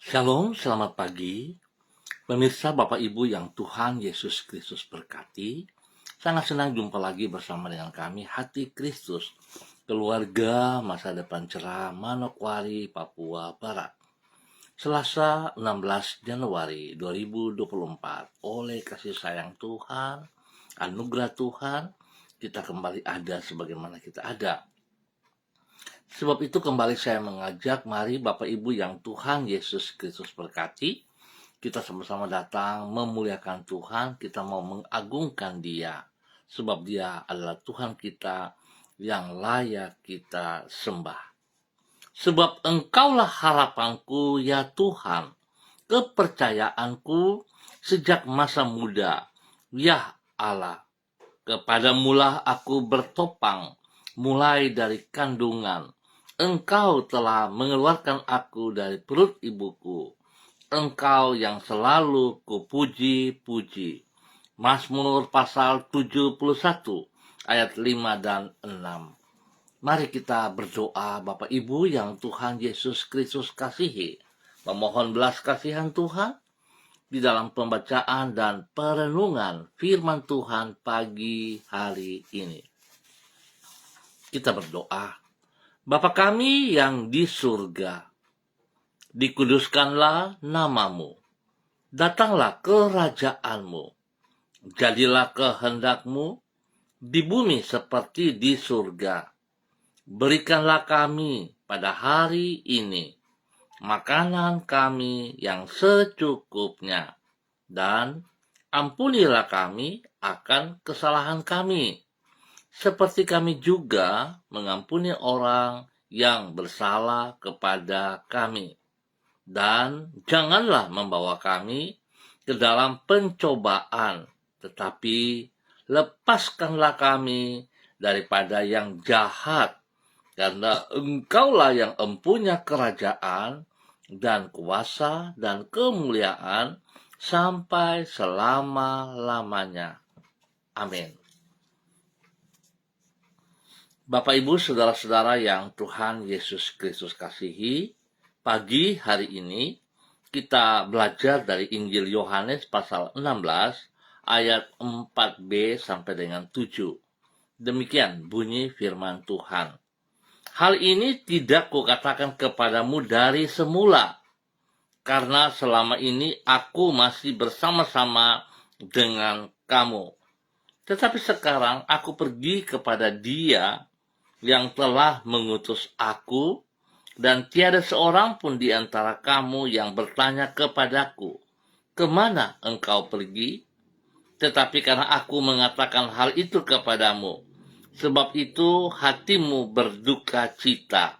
Shalom, selamat pagi. Pemirsa Bapak Ibu yang Tuhan Yesus Kristus berkati. Sangat senang jumpa lagi bersama dengan kami, Hati Kristus, keluarga masa depan cerah, Manokwari, Papua Barat. Selasa 16 Januari 2024, oleh kasih sayang Tuhan, anugerah Tuhan, kita kembali ada sebagaimana kita ada. Sebab itu kembali saya mengajak, mari Bapak Ibu yang Tuhan Yesus Kristus berkati, kita sama-sama datang memuliakan Tuhan, kita mau mengagungkan Dia, sebab Dia adalah Tuhan kita yang layak kita sembah. Sebab Engkaulah harapanku ya Tuhan, kepercayaanku sejak masa muda, ya Allah, kepadamulah aku bertopang, mulai dari kandungan. Engkau telah mengeluarkan aku dari perut ibuku. Engkau yang selalu kupuji-puji. Mazmur pasal 71 ayat 5 dan 6. Mari kita berdoa, Bapak Ibu yang Tuhan Yesus Kristus kasihi. Memohon belas kasihan Tuhan di dalam pembacaan dan perenungan firman Tuhan pagi hari ini. Kita berdoa. Bapa kami yang di surga, dikuduskanlah namamu, datanglah kerajaanmu, jadilah kehendakmu di bumi seperti di surga. Berikanlah kami pada hari ini makanan kami yang secukupnya, dan ampunilah kami akan kesalahan kami, seperti kami juga mengampuni orang yang bersalah kepada kami. Dan janganlah membawa kami ke dalam pencobaan, tetapi lepaskanlah kami daripada yang jahat, karena Engkaulah yang empunya kerajaan dan kuasa dan kemuliaan sampai selama-lamanya. Amin. Bapak Ibu saudara-saudara yang Tuhan Yesus Kristus kasihi, pagi hari ini kita belajar dari Injil Yohanes pasal 16 ayat 4b sampai dengan 7. Demikian bunyi firman Tuhan. Hal ini tidak kukatakan kepadamu dari semula, karena selama ini aku masih bersama-sama dengan kamu. Tetapi sekarang aku pergi kepada Dia yang telah mengutus aku, dan tiada seorang pun di antara kamu yang bertanya kepadaku, kemana engkau pergi? Tetapi karena aku mengatakan hal itu kepadamu, sebab itu hatimu berduka cita.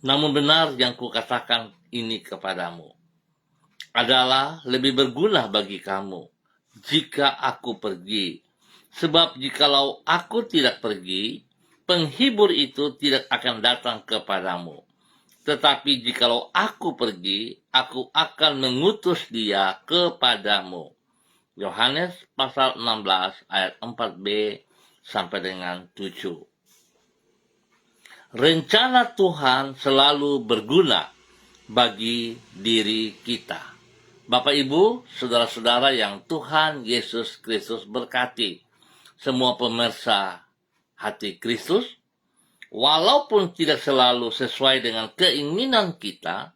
Namun benar yang kukatakan ini kepadamu adalah lebih berguna bagi kamu jika aku pergi. Sebab jikalau aku tidak pergi, penghibur itu tidak akan datang kepadamu. Tetapi jikalau aku pergi, aku akan mengutus Dia kepadamu. Yohanes pasal 16 ayat 4b sampai dengan 7. Rencana Tuhan selalu berguna bagi diri kita. Bapak Ibu, saudara-saudara yang Tuhan Yesus Kristus berkati, semua pemirsa Hati Kristus, walaupun tidak selalu sesuai dengan keinginan kita,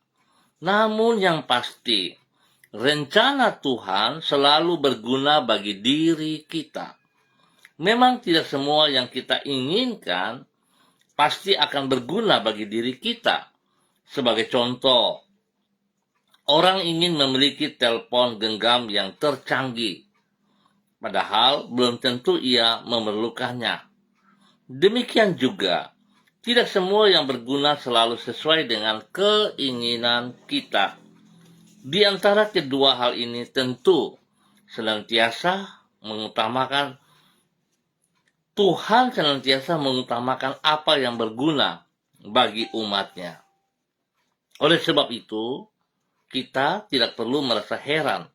namun yang pasti, rencana Tuhan selalu berguna bagi diri kita. Memang tidak semua yang kita inginkan pasti akan berguna bagi diri kita. Sebagai contoh, orang ingin memiliki telepon genggam yang tercanggih, padahal belum tentu ia memerlukannya. Demikian juga, tidak semua yang berguna selalu sesuai dengan keinginan kita. Di antara kedua hal ini tentu senantiasa mengutamakan Tuhan senantiasa mengutamakan apa yang berguna bagi umatnya. Oleh sebab itu, kita tidak perlu merasa heran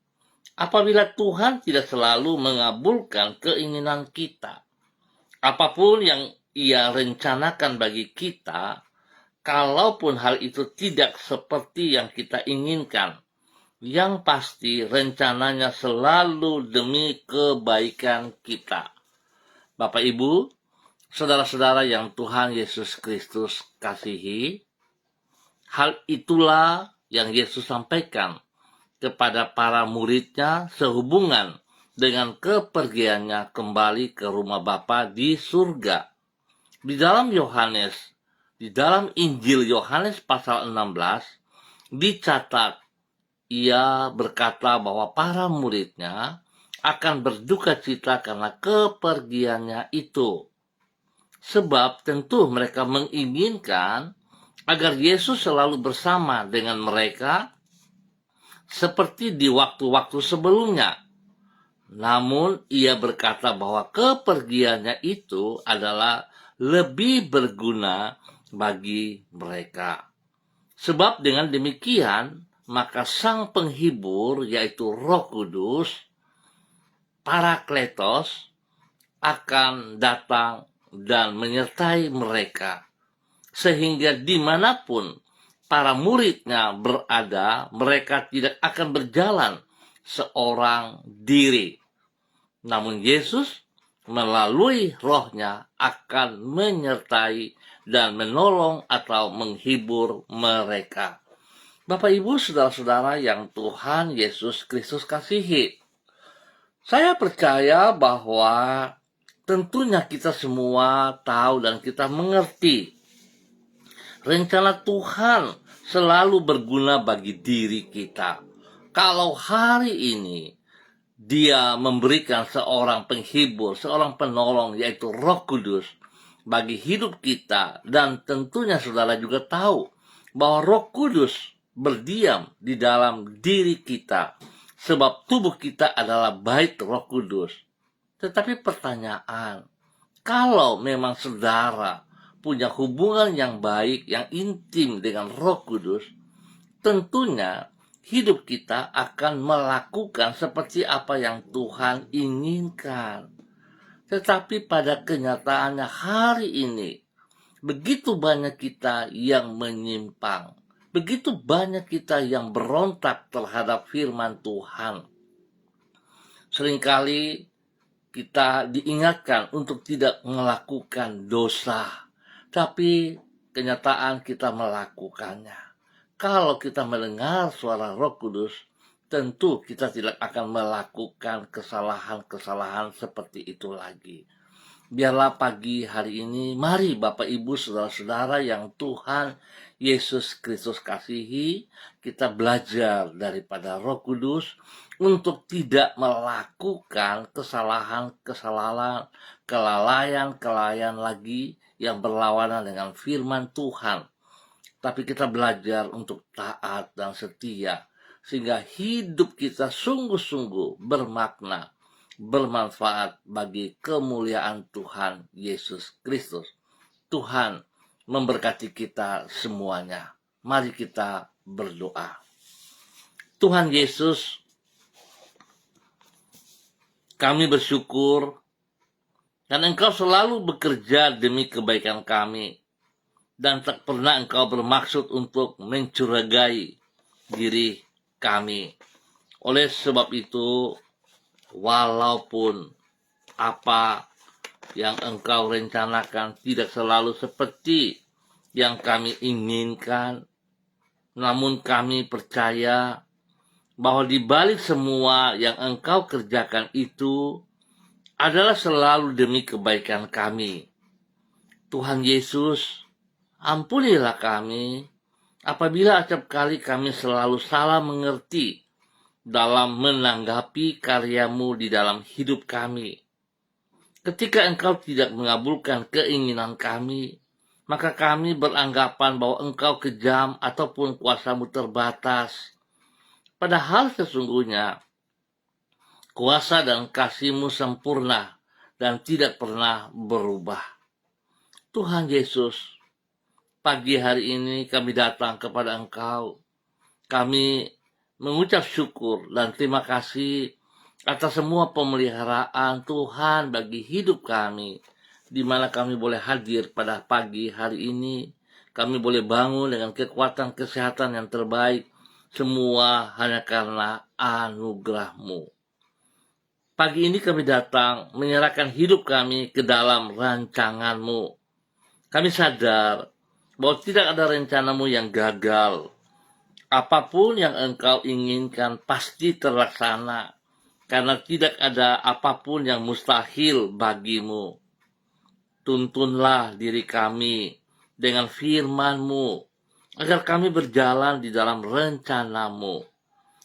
apabila Tuhan tidak selalu mengabulkan keinginan kita. Apapun yang Ia rencanakan bagi kita, kalaupun hal itu tidak seperti yang kita inginkan, yang pasti rencananya selalu demi kebaikan kita. Bapak Ibu, saudara-saudara yang Tuhan Yesus Kristus kasihi, hal itulah yang Yesus sampaikan kepada para muridnya sehubungan dengan kepergiannya kembali ke rumah Bapa di surga. Di dalam Injil Yohanes pasal 16 dicatat, ia berkata bahwa para muridnya akan berduka cita karena kepergiannya itu. Sebab tentu mereka menginginkan agar Yesus selalu bersama dengan mereka seperti di waktu-waktu sebelumnya. Namun ia berkata bahwa kepergiannya itu adalah lebih berguna bagi mereka. Sebab dengan demikian, maka Sang Penghibur, yaitu Roh Kudus, Parakletos, akan datang dan menyertai mereka. Sehingga dimanapun para muridnya berada, mereka tidak akan berjalan seorang diri. Namun Yesus melalui rohnya akan menyertai dan menolong atau menghibur mereka. Bapak Ibu saudara-saudara yang Tuhan Yesus Kristus kasihi, saya percaya bahwa tentunya kita semua tahu dan kita mengerti rencana Tuhan selalu berguna bagi diri kita. Kalau hari ini Dia memberikan seorang penghibur, seorang penolong, yaitu Roh Kudus bagi hidup kita, dan tentunya saudara juga tahu bahwa Roh Kudus berdiam di dalam diri kita, sebab tubuh kita adalah bait Roh Kudus. Tetapi pertanyaan, kalau memang saudara punya hubungan yang baik, yang intim dengan Roh Kudus, tentunya hidup kita akan melakukan seperti apa yang Tuhan inginkan. Tetapi pada kenyataannya hari ini, begitu banyak kita yang menyimpang. Begitu banyak kita yang berontak terhadap firman Tuhan. Seringkali kita diingatkan untuk tidak melakukan dosa, tapi kenyataan kita melakukannya. Kalau kita mendengar suara Roh Kudus, tentu kita tidak akan melakukan kesalahan-kesalahan seperti itu lagi. Biarlah pagi hari ini, mari Bapak Ibu saudara-saudara yang Tuhan Yesus Kristus kasihi, kita belajar daripada Roh Kudus untuk tidak melakukan kesalahan-kesalahan, kelalaian lagi yang berlawanan dengan firman Tuhan. Tapi kita belajar untuk taat dan setia, sehingga hidup kita sungguh-sungguh bermakna, bermanfaat bagi kemuliaan Tuhan Yesus Kristus. Tuhan memberkati kita semuanya. Mari kita berdoa. Tuhan Yesus, kami bersyukur dan Engkau selalu bekerja demi kebaikan kami, dan tak pernah Engkau bermaksud untuk mencurigai diri kami. Oleh sebab itu, walaupun apa yang Engkau rencanakan tidak selalu seperti yang kami inginkan, namun kami percaya bahwa di balik semua yang Engkau kerjakan itu adalah selalu demi kebaikan kami. Tuhan Yesus, ampunilah kami apabila acap kali kami selalu salah mengerti dalam menanggapi karya-Mu di dalam hidup kami. Ketika Engkau tidak mengabulkan keinginan kami, maka kami beranggapan bahwa Engkau kejam ataupun kuasa-Mu terbatas. Padahal sesungguhnya kuasa dan kasih-Mu sempurna dan tidak pernah berubah. Tuhan Yesus, pagi hari ini kami datang kepada Engkau. Kami mengucap syukur dan terima kasih atas semua pemeliharaan Tuhan bagi hidup kami, di mana kami boleh hadir pada pagi hari ini. kami boleh bangun dengan kekuatan kesehatan yang terbaik, semua hanya karena anugerah-Mu. Pagi ini kami datang menyerahkan hidup kami ke dalam rancangan-Mu. Kami sadar bahwa tidak ada rencana-Mu yang gagal. Apapun yang Engkau inginkan pasti terlaksana, karena tidak ada apapun yang mustahil bagimu. Tuntunlah diri kami dengan firman-Mu, agar kami berjalan di dalam rencana-Mu.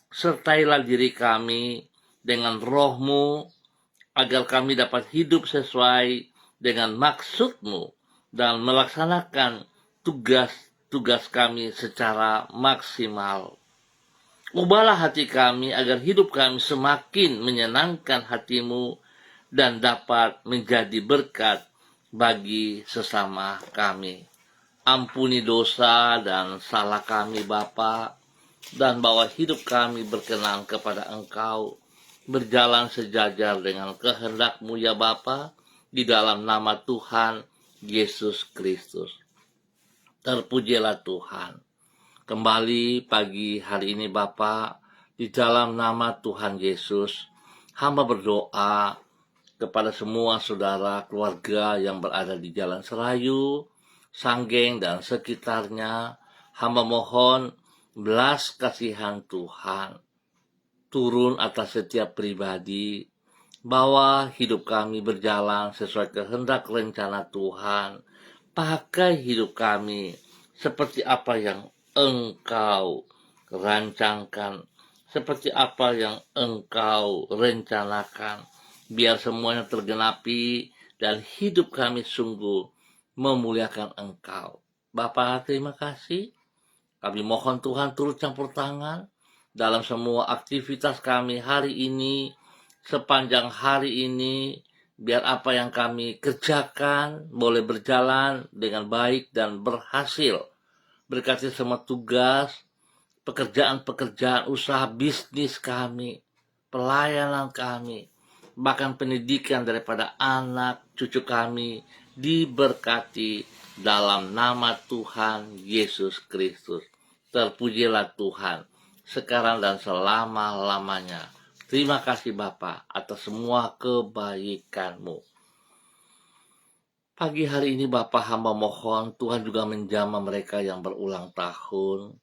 Sertailah diri kami dengan roh-Mu, agar kami dapat hidup sesuai dengan maksud-Mu dan melaksanakan tugas kami secara maksimal. Ubahlah hati kami agar hidup kami semakin menyenangkan hati-Mu dan dapat menjadi berkat bagi sesama kami. Ampuni dosa dan salah kami, Bapa, dan bawa hidup kami berkenan kepada Engkau, berjalan sejajar dengan kehendak-Mu ya Bapa, di dalam nama Tuhan Yesus Kristus. Terpujilah Tuhan. Kembali pagi hari ini Bapa, di dalam nama Tuhan Yesus, hamba berdoa kepada semua saudara keluarga yang berada di Jalan Serayu, Sanggeng, dan sekitarnya. Hamba mohon belas kasihan Tuhan turun atas setiap pribadi, bahwa hidup kami berjalan sesuai kehendak rencana Tuhan. Pakai hidup kami seperti apa yang Engkau rancangkan, seperti apa yang Engkau rencanakan. Biar semuanya tergenapi dan hidup kami sungguh memuliakan Engkau. Bapa, terima kasih. Kami mohon Tuhan turut campur tangan dalam semua aktivitas kami hari ini, sepanjang hari ini, biar apa yang kami kerjakan boleh berjalan dengan baik dan berhasil. Berkati semua tugas, pekerjaan-pekerjaan, usaha bisnis kami, pelayanan kami, bahkan pendidikan daripada anak cucu kami diberkati dalam nama Tuhan Yesus Kristus. Terpujilah Tuhan sekarang dan selama-lamanya. Terima kasih Bapa atas semua kebaikan-Mu. Pagi hari ini Bapa, hamba mohon Tuhan juga menjamah mereka yang berulang tahun.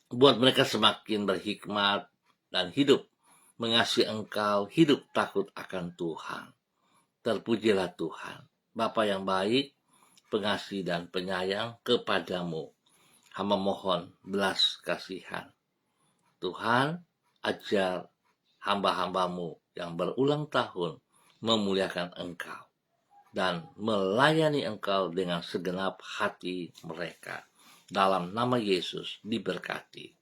Buat mereka semakin berhikmat dan hidup mengasihi Engkau, hidup takut akan Tuhan. Terpujilah Tuhan, Bapa yang baik, pengasih dan penyayang kepadamu. Hamba mohon belas kasihan. Tuhan, ajar hamba-hambamu yang berulang tahun memuliakan Engkau dan melayani Engkau dengan segenap hati mereka. Dalam nama Yesus diberkati.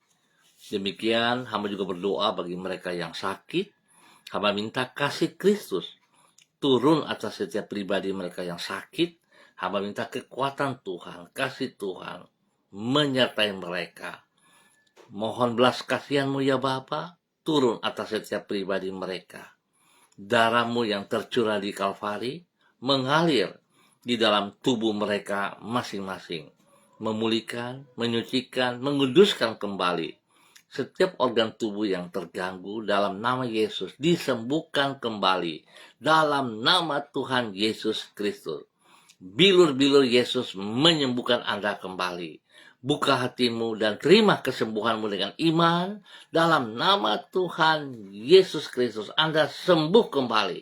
Demikian hamba juga berdoa bagi mereka yang sakit. Hamba minta kasih Kristus turun atas setiap pribadi mereka yang sakit. Hamba minta kekuatan Tuhan, kasih Tuhan menyertai mereka. Mohon belas kasihan-Mu ya Bapa, turun atas setiap pribadi mereka. Darah-Mu yang tercurah di Kalvari mengalir di dalam tubuh mereka masing-masing, memulihkan, menyucikan, menguduskan kembali setiap organ tubuh yang terganggu. Dalam nama Yesus disembuhkan kembali dalam nama Tuhan Yesus Kristus. Bilur-bilur Yesus menyembuhkan Anda kembali. Buka hatimu dan terima kesembuhanmu dengan iman. Dalam nama Tuhan Yesus Kristus Anda sembuh kembali,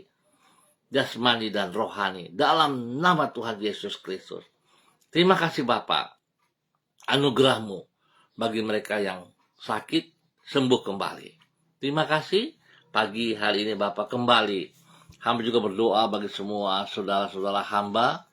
jasmani dan rohani, dalam nama Tuhan Yesus Kristus. Terima kasih Bapa, anugerah-Mu bagi mereka yang sakit sembuh kembali. Terima kasih pagi hari ini Bapa. Kembali hamba juga berdoa bagi semua saudara-saudara hamba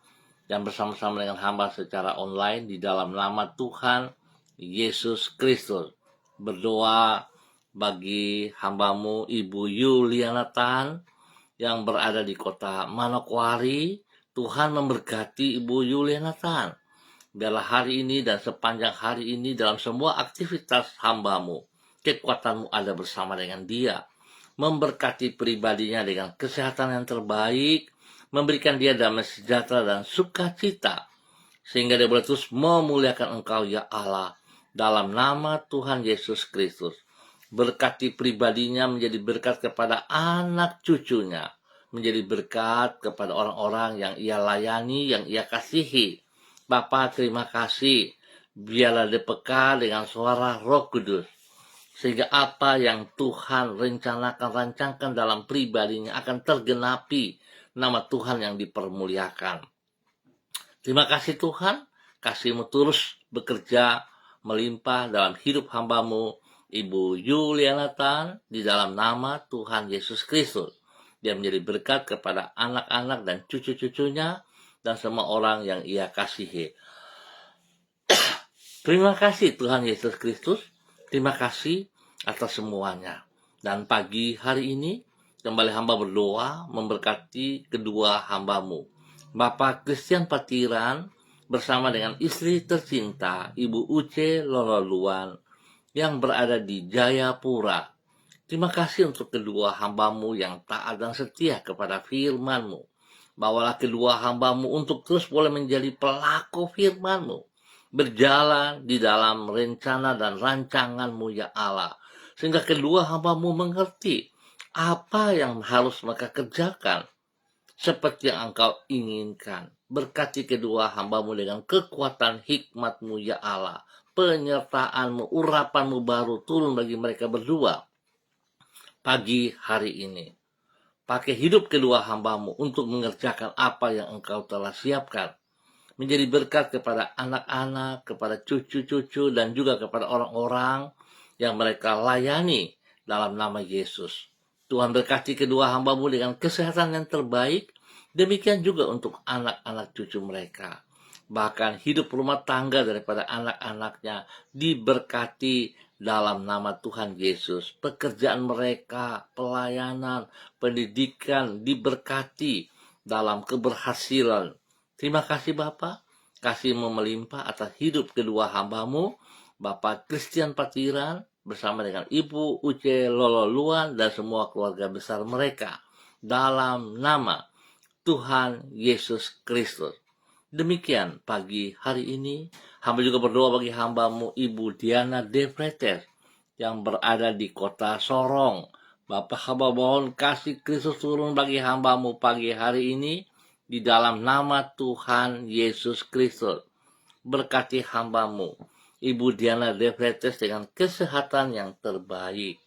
yang bersama-sama dengan hamba secara online di dalam nama Tuhan Yesus Kristus. Berdoa bagi hambamu Ibu Yuliana Tan yang berada di kota Manokwari. Tuhan memberkati Ibu Yuliana Tan. Biarlah hari ini dan sepanjang hari ini dalam semua aktivitas hambamu, kekuatanmu ada bersama dengan dia. Memberkati pribadinya dengan kesehatan yang terbaik, memberikan dia damai sejahtera dan sukacita. sehingga dia boleh terus memuliakan Engkau ya Allah, dalam nama Tuhan Yesus Kristus. Berkati pribadinya menjadi berkat kepada anak cucunya, menjadi berkat kepada orang-orang yang ia layani, yang ia kasihi. Bapa, terima kasih, biarlah dia peka dengan suara Roh Kudus, sehingga apa yang Tuhan rencanakan, rancangkan dalam pribadinya akan tergenapi, nama Tuhan yang dipermuliakan. Terima kasih Tuhan, kasih-Mu terus bekerja melimpah dalam hidup hamba-Mu, Ibu Yuliana Tan, di dalam nama Tuhan Yesus Kristus. Dia menjadi berkat kepada anak-anak dan cucu-cucunya, dan semua orang yang ia kasihi. Terima kasih Tuhan Yesus Kristus, terima kasih atas semuanya. Dan pagi hari ini, kembali hamba berdoa memberkati kedua hamba-Mu, Bapak Christian Patiran bersama dengan istri tercinta Ibu Uce Lololuan yang berada di Jayapura. Terima kasih untuk kedua hamba-Mu yang taat dan setia kepada firman-Mu. Bawalah kedua hamba-Mu untuk terus boleh menjadi pelaku firman-Mu, berjalan di dalam rencana dan rancangan-Mu ya Allah, sehingga kedua hamba-Mu mengerti apa yang harus mereka kerjakan seperti yang Engkau inginkan. Berkati kedua hamba-Mu dengan kekuatan hikmat-Mu ya Allah, penyertaan-Mu, urapan-Mu baru turun bagi mereka berdua pagi hari ini. Pakai hidup kedua hamba-Mu untuk mengerjakan apa yang Engkau telah siapkan, menjadi berkat kepada anak-anak, kepada cucu-cucu, dan juga kepada orang-orang yang mereka layani dalam nama Yesus. Tuhan berkati kedua hamba-Mu dengan kesehatan yang terbaik, demikian juga untuk anak-anak cucu mereka. Bahkan hidup rumah tangga daripada anak-anaknya diberkati dalam nama Tuhan Yesus. Pekerjaan mereka, pelayanan, pendidikan diberkati dalam keberhasilan. Terima kasih Bapa, kasih-Mu melimpah atas hidup kedua hamba-Mu, Bapak Christian Patiran bersama dengan Ibu Uce Lololuan dan semua keluarga besar mereka, dalam nama Tuhan Yesus Kristus. Demikian pagi hari ini, hamba juga berdoa bagi hamba-Mu Ibu Diana De Fretes yang berada di kota Sorong. Bapak, hamba mohon kasih Kristus turun bagi hamba-Mu pagi hari ini, di dalam nama Tuhan Yesus Kristus. Berkati hamba-Mu Ibu Diana De Fretes dengan kesehatan yang terbaik.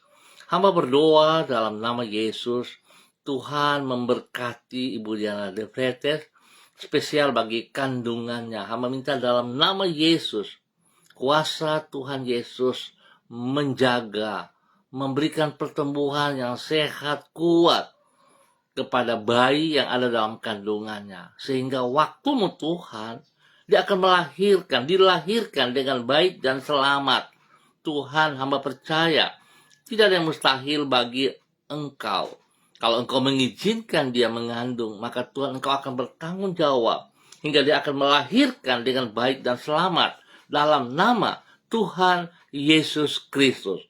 Hamba berdoa dalam nama Yesus, Tuhan memberkati Ibu Diana De Fretes, spesial bagi kandungannya. Hamba minta dalam nama Yesus, kuasa Tuhan Yesus menjaga, memberikan pertumbuhan yang sehat, kuat kepada bayi yang ada dalam kandungannya, sehingga waktu-Mu Tuhan, dia akan dilahirkan dengan baik dan selamat. Tuhan, hamba percaya tidak ada yang mustahil bagi Engkau. Kalau Engkau mengizinkan dia mengandung, maka Tuhan, Engkau akan bertanggung jawab hingga dia akan melahirkan dengan baik dan selamat dalam nama Tuhan Yesus Kristus.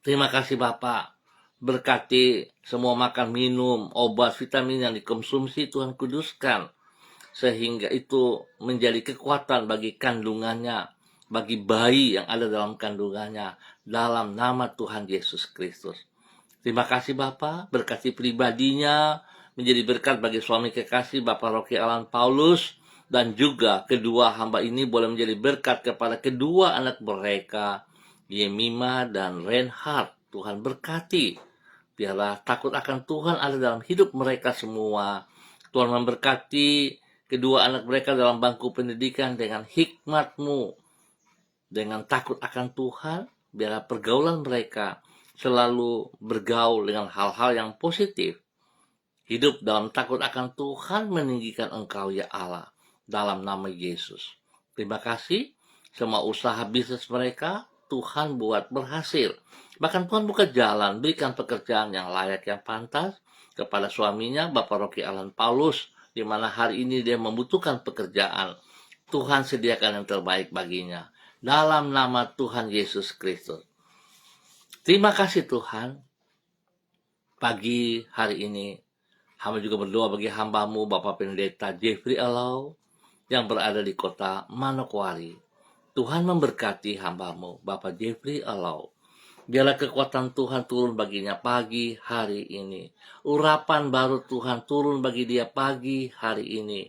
Terima kasih Bapak. Berkati semua makan, minum, obat, vitamin yang dikonsumsi, Tuhan kuduskan, sehingga itu menjadi kekuatan bagi kandungannya, bagi bayi yang ada dalam kandungannya, dalam nama Tuhan Yesus Kristus. Terima kasih Bapak, berkati pribadinya, menjadi berkat bagi suami kekasih Bapak Rocky Alan Paulus, dan juga kedua hamba ini boleh menjadi berkat kepada kedua anak mereka, Yemima dan Reinhard. Tuhan berkati, biarlah takut akan Tuhan ada dalam hidup mereka semua. Tuhan memberkati kedua anak mereka dalam bangku pendidikan dengan hikmat-Mu, dengan takut akan Tuhan, biarlah pergaulan mereka selalu bergaul dengan hal-hal yang positif. Hidup dalam takut akan Tuhan meninggikan Engkau ya Allah, dalam nama Yesus. Terima kasih, semua usaha bisnis mereka Tuhan buat berhasil. Bahkan Tuhan buka jalan, berikan pekerjaan yang layak, yang pantas kepada suaminya Bapak Rocky Alan Paulus, di mana hari ini dia membutuhkan pekerjaan. Tuhan sediakan yang terbaik baginya, dalam nama Tuhan Yesus Kristus. Terima kasih Tuhan. Pagi hari ini hamba juga berdoa bagi hamba-Mu Bapak Pendeta Jeffrey Alau, yang berada di kota Manokwari. Tuhan memberkati hamba-Mu, Bapak Jeffrey Alau. Biarlah kekuatan Tuhan turun baginya pagi hari ini. Urapan baru Tuhan turun bagi dia pagi hari ini.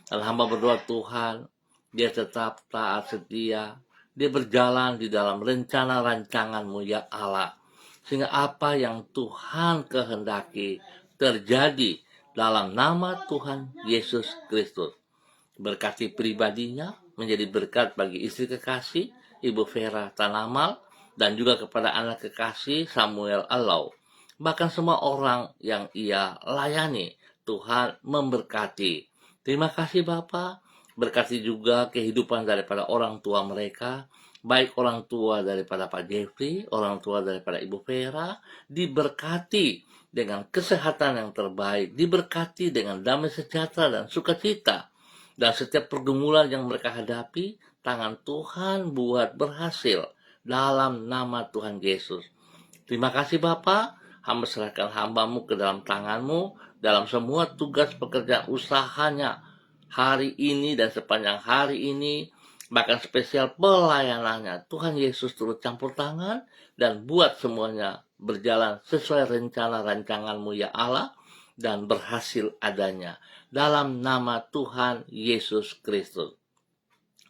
Dan hamba berdoa Tuhan, dia tetap taat setia. Dia berjalan di dalam rencana rancangan-Mu ya Allah. Sehingga apa yang Tuhan kehendaki terjadi dalam nama Tuhan Yesus Kristus. Berkati pribadinya, menjadi berkat bagi istri kekasih, Ibu Vera Tanamal, dan juga kepada anak kekasih Samuel Alau. Bahkan semua orang yang ia layani, Tuhan memberkati. Terima kasih Bapak, berkati juga kehidupan daripada orang tua mereka, baik orang tua daripada Pak Jeffrey, orang tua daripada Ibu Vera, diberkati dengan kesehatan yang terbaik, diberkati dengan damai sejahtera dan sukacita. Dan setiap pergumulan yang mereka hadapi, tangan Tuhan buat berhasil dalam nama Tuhan Yesus. Terima kasih Bapa, hamba serahkan hamba-Mu ke dalam tangan-Mu, dalam semua tugas pekerjaan usahanya hari ini dan sepanjang hari ini, bahkan spesial pelayanannya. Tuhan Yesus turut campur tangan dan buat semuanya berjalan sesuai rencana rancangan-Mu ya Allah, dan berhasil adanya. Dalam nama Tuhan Yesus Kristus.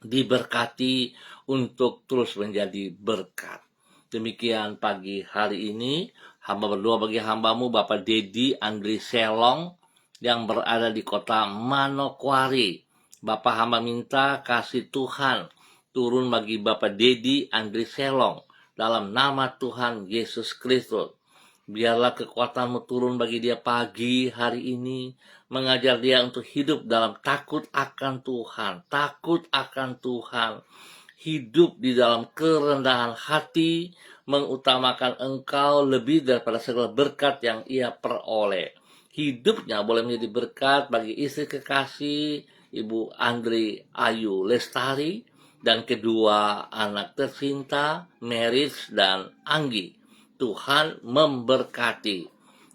Diberkati untuk terus menjadi berkat. Demikian pagi hari ini, hamba berdoa bagi hamba-Mu Bapak Dedi Andri Selong yang berada di kota Manokwari. Bapak hamba minta kasih Tuhan turun bagi Bapak Dedi Andri Selong dalam nama Tuhan Yesus Kristus. Biarlah kekuatan-Mu turun bagi dia pagi hari ini, mengajar dia untuk hidup dalam takut akan Tuhan, hidup di dalam kerendahan hati, mengutamakan Engkau lebih daripada segala berkat yang ia peroleh. Hidupnya boleh menjadi berkat bagi istri kekasih, Ibu Andri Ayu Lestari, dan kedua anak tercinta, Meris dan Anggi. Tuhan memberkati.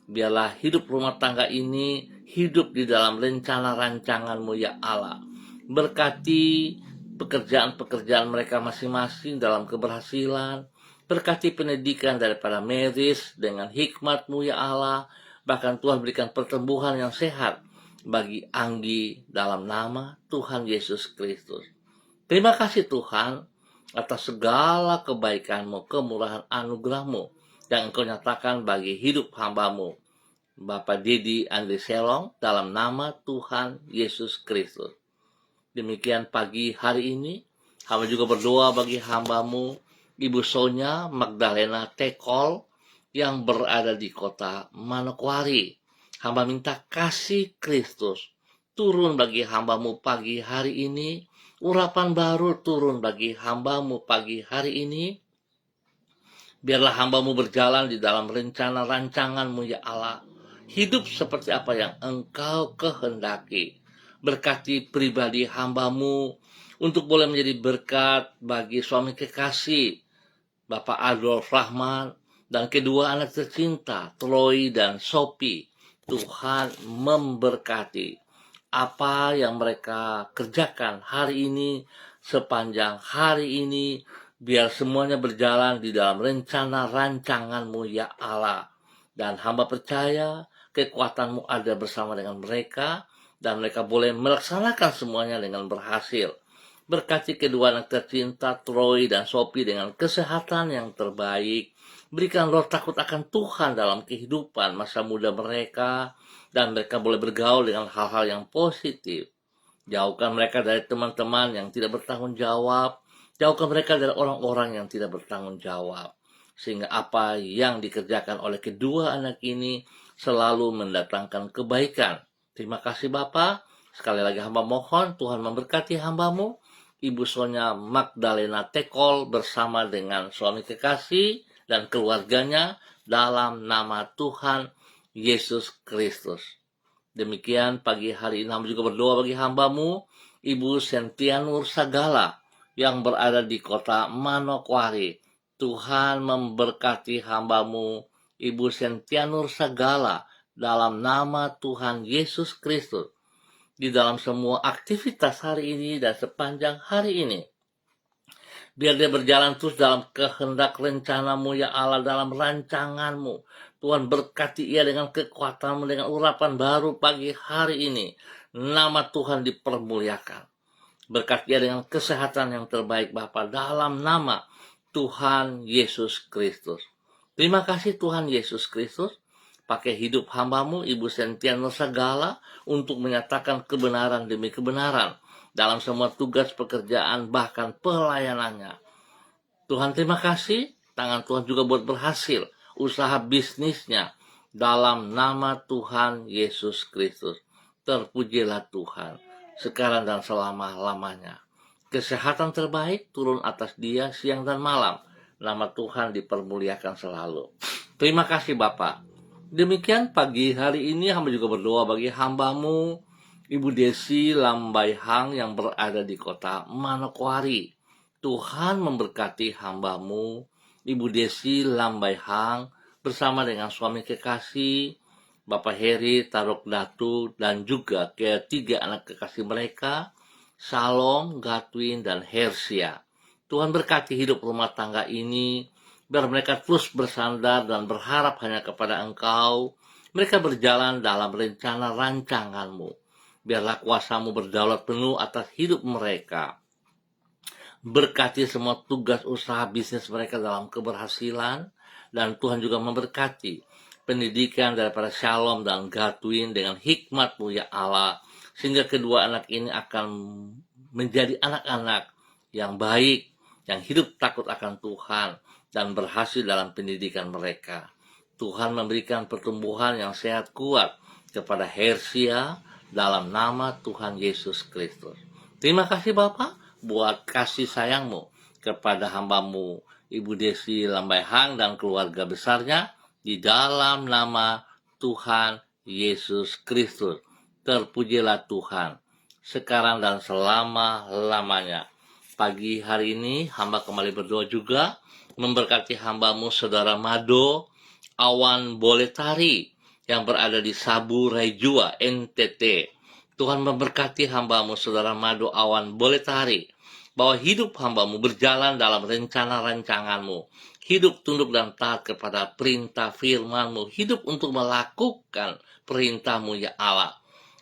Biarlah hidup rumah tangga ini hidup di dalam rencana rancangan-Mu ya Allah. Berkati pekerjaan-pekerjaan mereka masing-masing dalam keberhasilan. Berkati pendidikan daripada Meris dengan hikmat-Mu ya Allah. Bahkan Tuhan berikan pertumbuhan yang sehat bagi Anggi dalam nama Tuhan Yesus Kristus. Terima kasih Tuhan atas segala kebaikan-Mu, kemurahan anugerah-Mu yang Engkau nyatakan bagi hidup hamba-Mu, Bapak Dedi Andri Selong, dalam nama Tuhan Yesus Kristus. Demikian pagi hari ini, hamba juga berdoa bagi hamba-Mu, Ibu Sonya Magdalena Tekol, yang berada di kota Manokwari. Hamba minta kasih Kristus turun bagi hamba-Mu pagi hari ini, urapan baru turun bagi hamba-Mu pagi hari ini. Biarlah hamba-Mu berjalan di dalam rencana rancangan-Mu ya Allah. Hidup seperti apa yang Engkau kehendaki. Berkati pribadi hamba-Mu untuk boleh menjadi berkat bagi suami kekasih, Bapak Adolf Rahman, dan kedua anak tercinta, Troy dan Sophie. Tuhan memberkati apa yang mereka kerjakan hari ini, sepanjang hari ini. Biar semuanya berjalan di dalam rencana rancangan-Mu ya Allah. Dan hamba percaya kekuatan-Mu ada bersama dengan mereka, dan mereka boleh melaksanakan semuanya dengan berhasil. Berkati kedua anak tercinta Troy dan Sophie dengan kesehatan yang terbaik. Berikan roh takut akan Tuhan dalam kehidupan masa muda mereka, dan mereka boleh bergaul dengan hal-hal yang positif. Jauhkan mereka dari teman-teman yang tidak bertanggung jawab. Jauhkan mereka dari orang-orang yang tidak bertanggung jawab. Sehingga apa yang dikerjakan oleh kedua anak ini selalu mendatangkan kebaikan. Terima kasih Bapak. Sekali lagi hamba mohon Tuhan memberkati hamba-Mu, Ibu Sonya Magdalena Tekol bersama dengan suami kekasih dan keluarganya dalam nama Tuhan Yesus Kristus. Demikian pagi hari ini hamba juga berdoa bagi hamba-Mu, Ibu Sentianur Sagala, yang berada di kota Manokwari. Tuhan memberkati hamba-Mu, Ibu Sentianur Sagala, dalam nama Tuhan Yesus Kristus. di dalam semua aktivitas hari ini dan sepanjang hari ini. Biar dia berjalan terus dalam kehendak rencanamu ya Allah, dalam rancanganmu. Tuhan berkati ia dengan kekuatanmu, dengan urapan baru pagi hari ini. Nama Tuhan dipermuliakan. Berkati ia dengan kesehatan yang terbaik Bapa, dalam nama Tuhan Yesus Kristus. Terima kasih Tuhan Yesus Kristus. Pakai hidup hambamu, Ibu Sentiano Segala, untuk menyatakan kebenaran demi kebenaran dalam semua tugas pekerjaan, bahkan pelayanannya. Tuhan terima kasih, tangan Tuhan juga buat berhasil usaha bisnisnya dalam nama Tuhan Yesus Kristus. Terpujilah Tuhan, sekarang dan selama-lamanya. Kesehatan terbaik turun atas dia siang dan malam. Nama Tuhan dipermuliakan selalu. Terima kasih Bapak. Demikian pagi hari ini hamba juga berdoa bagi hambamu, Ibu Desi Lambai Hang yang berada di kota Manokwari. Tuhan memberkati hambamu, Ibu Desi Lambai Hang, bersama dengan suami kekasih, Bapak Heri Tarok Datu, dan juga ketiga anak kekasih mereka, Salom, Gatwin, dan Hersia. Tuhan berkati hidup rumah tangga ini, biar mereka terus bersandar dan berharap hanya kepada Engkau. Mereka berjalan dalam rencana rancanganmu. Biarlah kuasamu berdaulat penuh atas hidup mereka. Berkati semua tugas usaha bisnis mereka dalam keberhasilan. Dan Tuhan juga memberkati pendidikan daripada Shalom dan Gatwin dengan hikmat-Mu ya Allah. Sehingga kedua anak ini akan menjadi anak-anak yang baik, yang hidup takut akan Tuhan, dan berhasil dalam pendidikan mereka. Tuhan memberikan pertumbuhan yang sehat kuat kepada Hersia, dalam nama Tuhan Yesus Kristus. Terima kasih Bapak buat kasih sayangmu kepada hambamu Ibu Desi Lambai Hang dan keluarga besarnya, di dalam nama Tuhan Yesus Kristus. Terpujilah Tuhan, sekarang dan selama-lamanya. Pagi hari ini hamba kembali berdoa juga, memberkati hambamu Saudara Mado Awan Boletari, yang berada di Sabu Raijua, NTT. Tuhan memberkati hambamu Saudara Mado Awan Boletari, bahwa hidup hambamu berjalan dalam rencana rancanganmu. Hidup tunduk dan taat kepada perintah firman-Mu. Hidup untuk melakukan perintah-Mu ya Allah.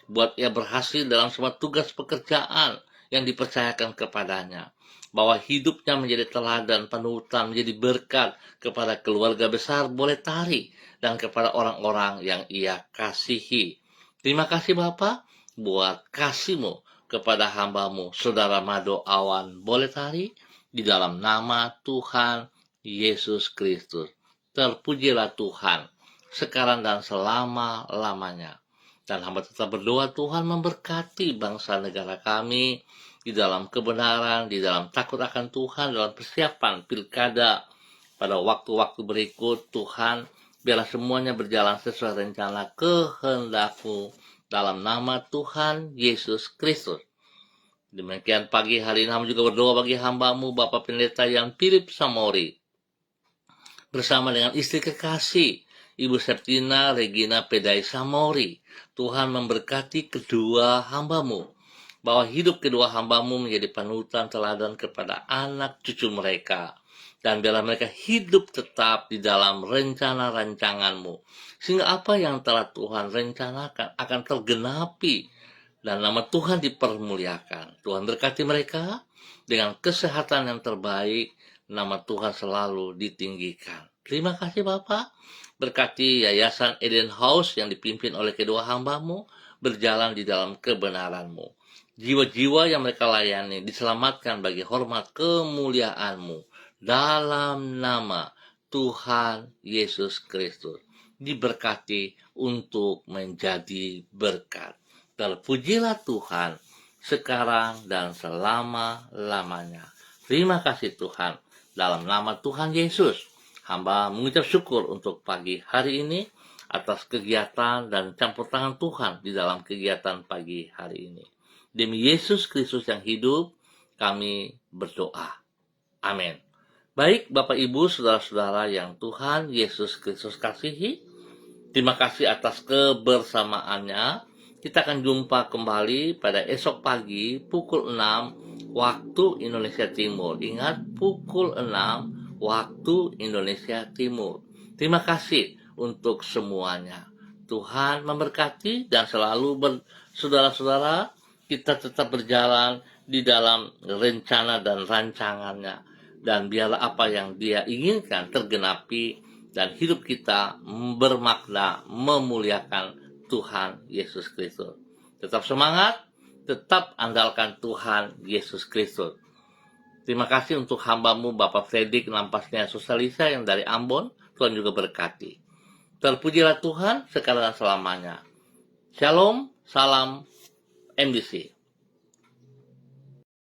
Buat ia berhasil dalam semua tugas pekerjaan yang dipercayakan kepadanya. Bahwa hidupnya menjadi teladan, panutan, menjadi berkat kepada keluarga besar Boletari dan kepada orang-orang yang ia kasihi. Terima kasih Bapak buat kasih-Mu kepada hambamu Saudara Mado Awan Boletari, di dalam nama Tuhan Yesus Kristus. Terpujilah Tuhan, sekarang dan selama-lamanya. Dan hamba tetap berdoa Tuhan memberkati bangsa negara kami di dalam kebenaran, di dalam takut akan Tuhan, dalam persiapan pilkada pada waktu-waktu berikut. Tuhan, biarlah semuanya berjalan sesuai rencana kehendak-Mu dalam nama Tuhan Yesus Kristus. Demikian pagi hari ini hamba juga berdoa bagi hambamu Bapak Pendeta yang Philip Samori, bersama dengan istri kekasih Ibu Septina Regina Pedai Samori. Tuhan memberkati kedua hambamu, bahwa hidup kedua hambamu menjadi panutan teladan kepada anak cucu mereka. Dan biarlah mereka hidup tetap di dalam rencana rancangan-Mu, sehingga apa yang telah Tuhan rencanakan akan tergenapi, dan nama Tuhan dipermuliakan. Tuhan berkati mereka dengan kesehatan yang terbaik. Nama Tuhan selalu ditinggikan. Terima kasih Bapak. Berkati Yayasan Eden House yang dipimpin oleh kedua hambamu berjalan di dalam kebenaran-Mu. Jiwa-jiwa yang mereka layani diselamatkan bagi hormat kemuliaan-Mu. Dalam nama Tuhan Yesus Kristus. Diberkati untuk menjadi berkat. Terpujilah Tuhan, sekarang dan selama-lamanya. Terima kasih Tuhan. Dalam nama Tuhan Yesus, hamba mengucap syukur untuk pagi hari ini atas kegiatan dan campur tangan Tuhan di dalam kegiatan pagi hari ini. Demi Yesus Kristus yang hidup, kami berdoa. Amin. Baik Bapak Ibu, Saudara-saudara yang Tuhan Yesus Kristus kasihi, terima kasih atas kebersamaannya. Kita akan jumpa kembali pada esok pagi pukul 6 waktu Indonesia Timur. Ingat, pukul 6 waktu Indonesia Timur. Terima kasih untuk semuanya. Tuhan memberkati dan selalu saudara-saudara, kita tetap berjalan di dalam rencana dan rancangannya. Dan biarlah apa yang Dia inginkan tergenapi dan hidup kita bermakna memuliakan Tuhan Yesus Kristus. Tetap semangat, tetap andalkan Tuhan Yesus Kristus. Terima kasih untuk hamba-Mu Bapak Fredrik Nampasnya Susalisa yang dari Ambon. Tuhan juga berkati. Terpujilah Tuhan sekarang dan selamanya. Shalom, salam MBC.